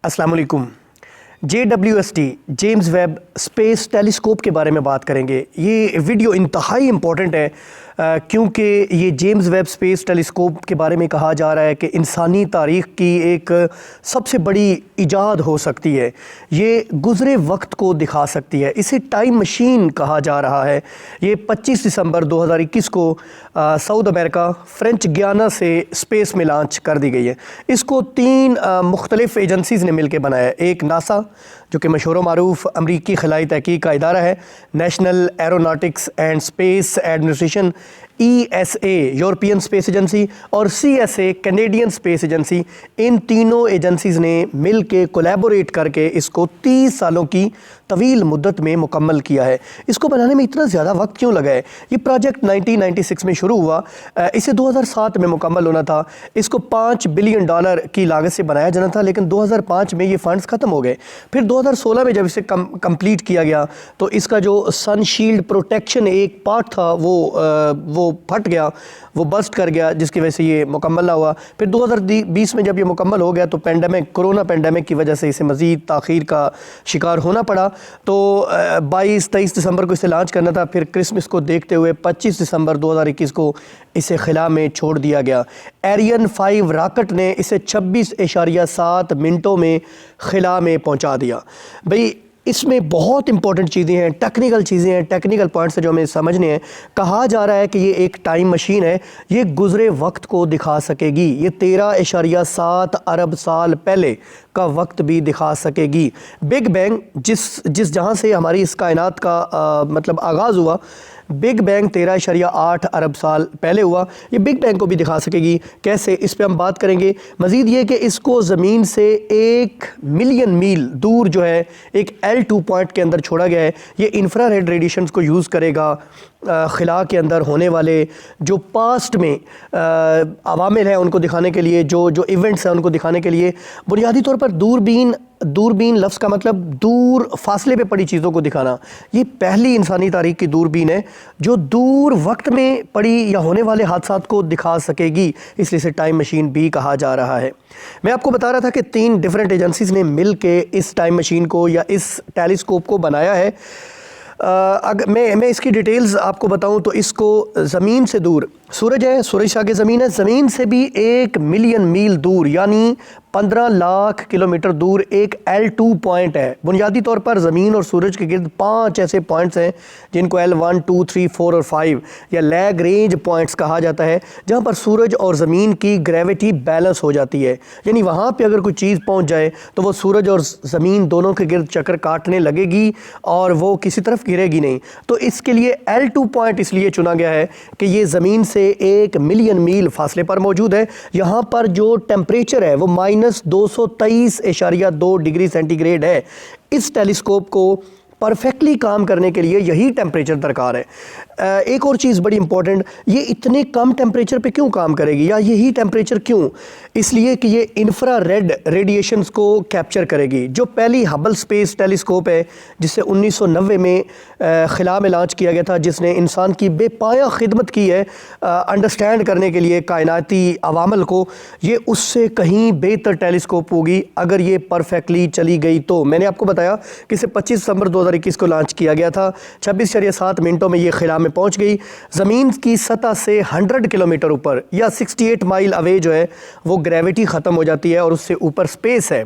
अस्सलाम वालेकुम। JWST James Webb space telescope के बारे में बात करेंगे। ये वीडियो इंतहाई इम्पॉर्टेंट है क्योंकि ये जेम्स वेब स्पेस टेलीस्कोप के बारे में कहा जा रहा है कि इंसानी तारीख़ की एक सबसे बड़ी इजाद हो सकती है। ये गुज़रे वक्त को दिखा सकती है। इसे टाइम मशीन कहा जा रहा है। ये 25 दिसंबर 2021 को साउथ अमेरिका फ्रेंच गियाना से स्पेस में लॉन्च कर दी गई है। इसको 3 मुख्तलिफ़ एजेंसीज़ ने मिलकर बनाया है। एक नासा जो कि मशहूर मारूफ अमरीकी खलाई तहकीक का इदारा है, national aeronautics and space administration ESA European space agency, और CSA कैनेडियन स्पेस एजेंसी। इन तीनों एजेंसीज़ ने मिल के कोलैबोरेट करके इसको 30 सालों की तवील मुद्दत में मुकम्मल किया है। इसको बनाने में इतना ज़्यादा वक्त क्यों लगा है? ये प्रोजेक्ट 1996 में शुरू हुआ, इसे 2007 में मुकम्मल होना था। इसको $5 बिलियन की लागत से बनाया जाना था, लेकिन 2005 में ये फंड्स ख़त्म हो गए। फिर 2016 में जब इसे कंप्लीट किया गया तो इसका जो सनशील्ड प्रोटेक्शन एक पार्ट था वो फट गया, वो बस्ट कर गया, जिसकी वजह से ये मुकम्मल ना हुआ। फिर 2020 में जब ये मुकम्मल हो गया तो कोरोना पेंडेमिक की वजह से इसे मज़ीद ताख़ीर का शिकार होना पड़ा। तो 22-23 दिसंबर को इसे लॉन्च करना था। फिर क्रिसमस को देखते हुए 25 दिसंबर 2021 को इसे खिला में छोड़ दिया गया। एरियन 5 रॉकेट ने इसे 26.7 मिनटों में खिला में पहुंचा दिया। भाई इसमें बहुत इंपॉर्टेंट चीज़ें हैं, टेक्निकल चीज़ें हैं, टेक्निकल पॉइंट्स जो हमें समझने हैं। कहा जा रहा है कि ये एक टाइम मशीन है, ये गुज़रे वक्त को दिखा सकेगी। ये 13.7 अरब साल पहले का वक्त भी दिखा सकेगी। बिग बैंग जिस जहाँ से हमारी इस कायनात का मतलब आगाज़ हुआ, बिग बैंग 13.8 अरब साल पहले हुआ। ये बिग बैंग को भी दिखा सकेगी। कैसे, इस पे हम बात करेंगे। मज़ीद ये कि इसको ज़मीन से 1 मिलियन मील दूर जो है एक L2 पॉइंट के अंदर छोड़ा गया है। ये इंफ्रारेड रेडिएशंस को यूज़ करेगा खिला के अंदर होने वाले जो पास्ट में अवामिल हैं उनको दिखाने के लिए, जो इवेंट्स हैं उनको दिखाने के लिए। बुनियादी तौर पर दूरबीन लफ्ज़ का मतलब दूर फासले पे पड़ी चीज़ों को दिखाना। ये पहली इंसानी तारीख़ की दूरबीन है जो दूर वक्त में पड़ी या होने वाले हादसात को दिखा सकेगी, इसलिए इसे टाइम मशीन भी कहा जा रहा है। मैं आपको बता रहा था कि 3 डिफरेंट एजेंसीज़ ने मिल के इस टाइम मशीन को या इस टेलीस्कोप को बनाया है। अगर मैं इसकी डिटेल्स आपको बताऊं तो इसको ज़मीन से दूर, सूरज है, सूरज से आगे ज़मीन है, ज़मीन से भी 1 मिलियन मील दूर यानी 15 लाख किलोमीटर दूर एक L2 पॉइंट है। बुनियादी तौर पर ज़मीन और सूरज के गिर्द 5 ऐसे पॉइंट्स हैं जिनको L1, 2, 3, 4 और 5 या लैग रेंज पॉइंट्स कहा जाता है, जहाँ पर सूरज और ज़मीन की ग्रेविटी बैलेंस हो जाती है। यानी वहाँ पे अगर कोई चीज़ पहुँच जाए तो वो सूरज और ज़मीन दोनों के गिर्द चक्कर काटने लगेगी और वो किसी तरफ गिरेगी नहीं। तो इसके लिए L2 पॉइंट इसलिए चुना गया है कि ये ज़मीन से 1 मिलियन मील फासले पर मौजूद है। यहाँ पर जो टेम्परेचर है वो -223.2 डिग्री सेंटीग्रेड है। इस टेलीस्कोप को परफेक्टली काम करने के लिए यही टेम्परेचर दरकार है। एक और चीज़ बड़ी इंपॉर्टेंट, ये इतने कम टेम्परेचर पे क्यों काम करेगी या यही टेम्परेचर क्यों? इसलिए कि ये इंफ्रारेड रेडिएशंस को कैप्चर करेगी। जो पहली हबल स्पेस टेलीस्कोप है जिसे 1990 में खिला में लॉन्च किया गया था, जिसने इंसान की बेपाया खिदमत की है अंडरस्टैंड करने के लिए कायनाती अवामल को, ये उससे कहीं बेहतर टेलीस्कोप होगी अगर ये परफेक्टली चली गई तो। मैंने आपको बताया कि इसे 25 दिसंबर 2021 को लॉन्च किया गया था। 26.7 मिनटों में ये खिला में पहुंच गई। ज़मीन की सतह से 100 किलोमीटर ऊपर या 68 माइल अवे जो है वो ग्रेविटी ख़त्म हो जाती है और उससे ऊपर स्पेस है,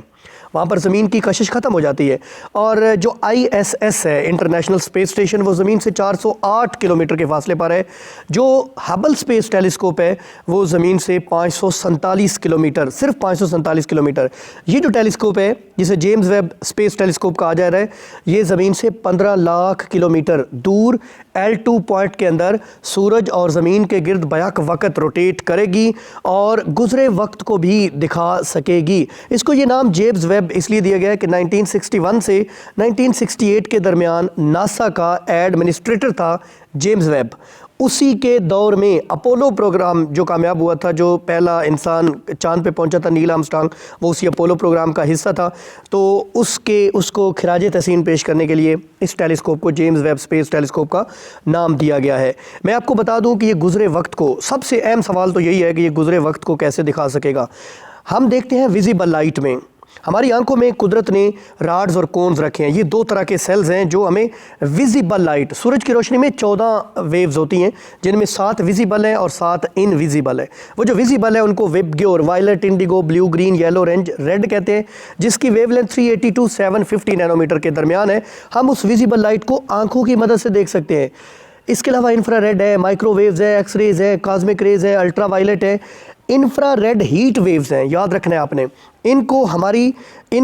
वहाँ पर ज़मीन की कशिश ख़त्म हो जाती है। और जो ISS है, इंटरनेशनल स्पेस स्टेशन, वो ज़मीन से 408 किलोमीटर के फासले पर है। जो हबल स्पेस टेलीस्कोप है वो ज़मीन से 547 किलोमीटर, सिर्फ 547 किलोमीटर। ये जो टेलीस्कोप है जिसे जेम्स वेब स्पेस टेलीस्कोप कहा जा रहा है, ये ज़मीन से 15 लाख किलोमीटर दूर L2 पॉइंट के अंदर सूरज और ज़मीन के गिर्द बैक वक्त रोटेट करेगी और गुज़रे वक्त को भी दिखा सकेगी। इसको ये नाम जेम्स वेब इसलिए दिया गया है कि 1961 से 1968 के दरमियान नासा का एडमिनिस्ट्रेटर था जेम्स वेब। उसी के दौर में अपोलो प्रोग्राम जो कामयाब हुआ था, जो पहला इंसान चांद पे पहुंचा था, नील आर्मस्ट्रांग, वो उसी अपोलो प्रोग्राम का हिस्सा था। तो उसको खिराज तहसीन पेश करने के लिए इस टेलीस्कोप को जेम्स वेब स्पेस टेलीस्कोप का नाम दिया गया है। मैं आपको बता दूं कि ये गुज़रे वक्त को, सबसे अहम सवाल तो यही है कि ये गुज़रे वक्त को कैसे दिखा सकेगा। हम देखते हैं विजिबल लाइट में ہماری آنکھوں میں قدرت نے راڈز اور کونز رکھے ہیں. یہ دو طرح کے سیلز ہیں جو ہمیں ویزیبل لائٹ، سورج کی روشنی میں 14 ویوز ہوتی ہیں جن میں 7 ویزیبل ہیں اور 7 انویزیبل ہیں. وہ جو ویزیبل ہے ان کو VIBGYOR, violet, indigo, blue, green, yellow, orange, red کہتے ہیں، جس کی wave length 380 to 750 nano metre کے درمیان ہے. ہم اس ویزیبل لائٹ کو آنکھوں کی مدد سے دیکھ سکتے ہیں. اس کے علاوہ انفرا ریڈ ہے، مائکرو ویوز ہے، ایکس ریز ہے، کازمک ریز ہے، الٹرا وائلٹ ہے. انفرا ریڈ ہیٹ ویوز ہیں، یاد رکھنا ہے آپ نے. ان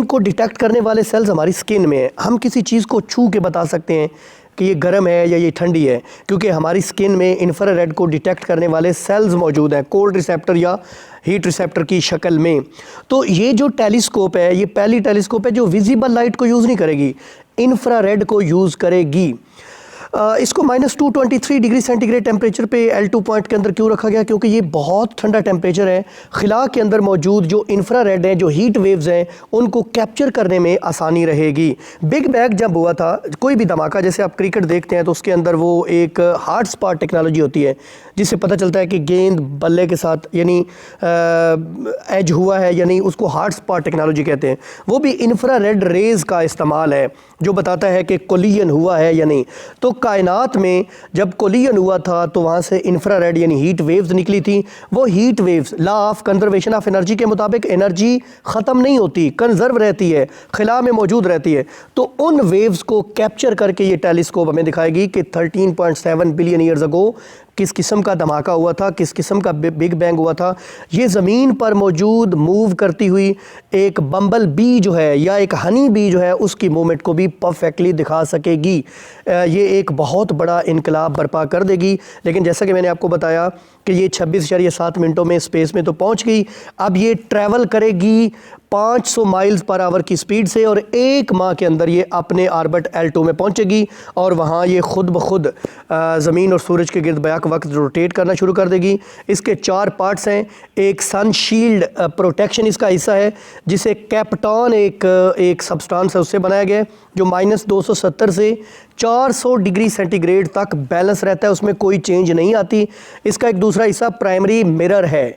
کو ڈیٹیکٹ کرنے والے سیلز ہماری سکن میں ہیں. ہم کسی چیز کو چھو کے بتا سکتے ہیں کہ یہ گرم ہے یا یہ ٹھنڈی ہے، کیونکہ ہماری سکن میں انفرا ریڈ کو ڈیٹیکٹ کرنے والے سیلز موجود ہیں، کولڈ ریسیپٹر یا ہیٹ ریسیپٹر کی شکل میں. تو یہ جو ٹیلیسکوپ ہے، یہ پہلی ٹیلیسکوپ ہے جو ویزیبل لائٹ کو یوز نہیں کرے گی، انفرا ریڈ کو یوز کرے گی. اس کو -223 ڈگری سینٹی گریڈ ٹیمپریچر پہ L2 پوائنٹ کے اندر کیوں رکھا گیا؟ کیونکہ یہ بہت ٹھنڈا ٹیمپریچر ہے. خلا کے اندر موجود جو انفرا ریڈ ہیں، جو ہیٹ ویوز ہیں، ان کو کیپچر کرنے میں آسانی رہے گی. بگ بینگ جب ہوا تھا، کوئی بھی دھماکہ، جیسے آپ کرکٹ دیکھتے ہیں تو اس کے اندر وہ ایک ہارڈ سپاٹ ٹیکنالوجی ہوتی ہے جس سے پتہ چلتا ہے کہ گیند بلے کے ساتھ یعنی ایج ہوا ہے یا نہیں، اس کو ہارڈ سپاٹ ٹیکنالوجی کہتے ہیں. وہ بھی انفرا ریڈ ریز کا استعمال ہے جو بتاتا ہے کہ کولیجن ہوا ہے یا نہیں. تو کائنات میں جب کولیجن ہوا تھا تو وہاں سے انفرا ریڈ یعنی ہیٹ ویوز نکلی تھی. وہ heat waves law of conservation of energy کے مطابق انرجی ختم نہیں ہوتی، کنزرو رہتی ہے، خلا میں موجود رہتی ہے. تو ان ویوز کو کیپچر کر کے یہ ٹیلیسکوپ ہمیں دکھائے گی کہ 13.7 بلین ایئرز اگو کس قسم کا دھماکہ ہوا تھا، کس قسم کا بگ بینگ ہوا تھا. یہ زمین پر موجود موو کرتی ہوئی ایک بمبل بی جو ہے یا ایک ہنی بی جو ہے اس کی موومنٹ کو بھی پرفیکٹلی دکھا سکے گی. یہ ایک بہت بڑا انقلاب برپا کر دے گی. لیکن جیسا کہ میں نے آپ کو بتایا کہ یہ 26.7 منٹوں میں اسپیس میں تو پہنچ گئی. اب یہ ٹریول کرے گی 500 مائلز پر آور کی سپیڈ سے، اور 1 ماہ کے اندر یہ اپنے آربٹ L2 میں پہنچے گی اور وہاں یہ خود بخود زمین اور سورج کے گرد بیک وقت روٹیٹ کرنا شروع کر دے گی. اس کے 4 پارٹس ہیں. ایک سن شیلڈ پروٹیکشن اس کا حصہ ہے جسے کیپٹون ایک سبسٹانس ہے اس سے بنایا گیا ہے جو -270 سے 400 ڈگری سینٹی گریڈ تک بیلنس رہتا ہے، اس میں کوئی چینج نہیں آتی. اس کا ایک دوسرا حصہ پرائمری مرر ہے.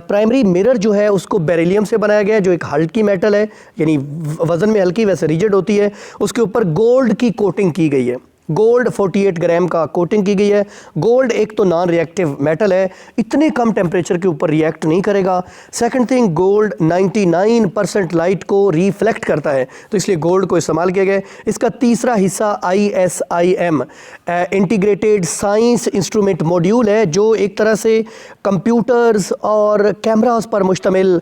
پرائمری مرر جو ہے اس کو بیریلیم سے بنایا گیا ہے جو ایک ہلکی میٹل ہے، یعنی وزن میں ہلکی ویسے ریجڈ ہوتی ہے. اس کے اوپر گولڈ کی کوٹنگ کی گئی ہے، گولڈ 48 گرام کا کوٹنگ کی گئی ہے. گولڈ ایک تو نان ریئیکٹیو میٹل ہے، اتنے کم ٹیمپریچر کے اوپر ریئیکٹ نہیں کرے گا. سیکنڈ تھنگ، گولڈ 99% لائٹ کو ریفلیکٹ کرتا ہے، تو اس لیے گولڈ کو استعمال کیا گیا ہے. اس کا تیسرا حصہ ISIM integrated science instrument module ہے جو ایک طرح سے کمپیوٹرز اور کیمراز پر مشتمل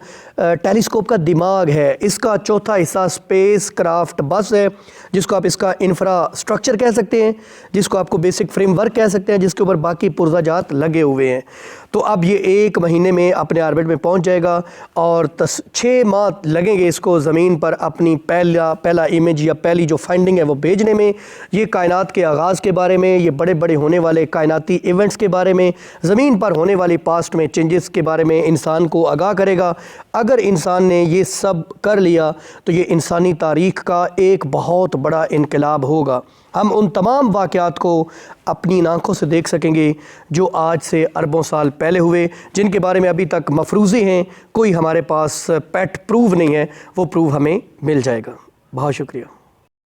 ٹیلیسکوپ کا دماغ ہے. اس کا چوتھا حصہ اسپیس کرافٹ بس ہے جس کو آپ اس کا انفراسٹرکچر کہہ سکتے ہیں، جس کو آپ کو بیسک فریم ورک کہہ سکتے ہیں، جس کے اوپر باقی پرزہ جات لگے ہوئے ہیں. تو اب یہ 1 مہینے میں اپنے آربٹ میں پہنچ جائے گا اور 6 ماہ لگیں گے اس کو زمین پر اپنی پہلا امیج یا پہلی جو فائنڈنگ ہے وہ بھیجنے میں. یہ کائنات کے آغاز کے بارے میں، یہ بڑے بڑے ہونے والے کائناتی ایونٹس کے بارے میں، زمین پر ہونے والی پاسٹ میں چینجز کے بارے میں انسان کو آگاہ کرے گا. اگر انسان نے یہ سب کر لیا تو یہ انسانی تاریخ کا ایک بہت بڑا انقلاب ہوگا. ہم ان تمام واقعات کو اپنی آنکھوں سے دیکھ سکیں گے جو آج سے اربوں سال پہلے ہوئے، جن کے بارے میں ابھی تک مفروضے ہیں، کوئی ہمارے پاس پیٹ پروف نہیں ہے. وہ پروف ہمیں مل جائے گا. بہت شکریہ.